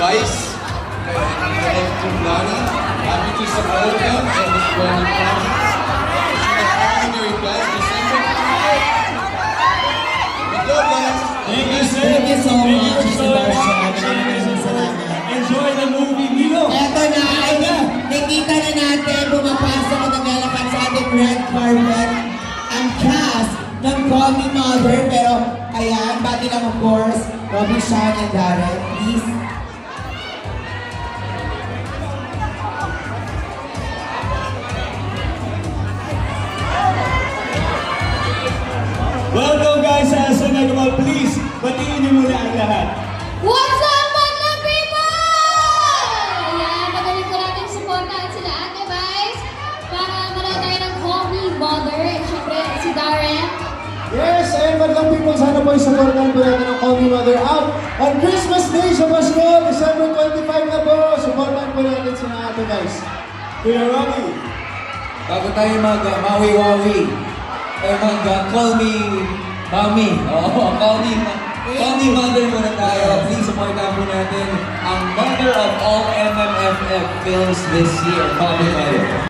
Vice, and Kumlani. Happy to support them in this growing project. Extraordinary guys, December. Good luck, guys. Thank you, sir. Thank you so much, Thank you so Mr. much. Barsha. Enjoy the movie, Milo. Eto na, nakita na natin, pumapasok at naglalakad sa ating red carpet ang cast ng Call Me Mother. Pero, ayan, bati lang of course, Robby, Sean, and Darren. Please. Welcome guys sa Sanagamal. Please, batiin niyo muna ang lahat. What's up, mga people? Ayan, magaling ko natin supportahan sila Ate Vice para manood tayo ng Call Me Mother. At syempre, si Darren. Yes, and magandang people, sana po isupportahan po natin ang Call Me Mother out on Christmas Day sa Basco, December 25 na po. Supportahan po natin sila Ate Guys. Kuya Robbie. Bago tayo mag-mawi-wawi, call me mommy. Call me mother muna tayo. Please supportan po natin ang mother of all MMFF films this year, Call Me Mother.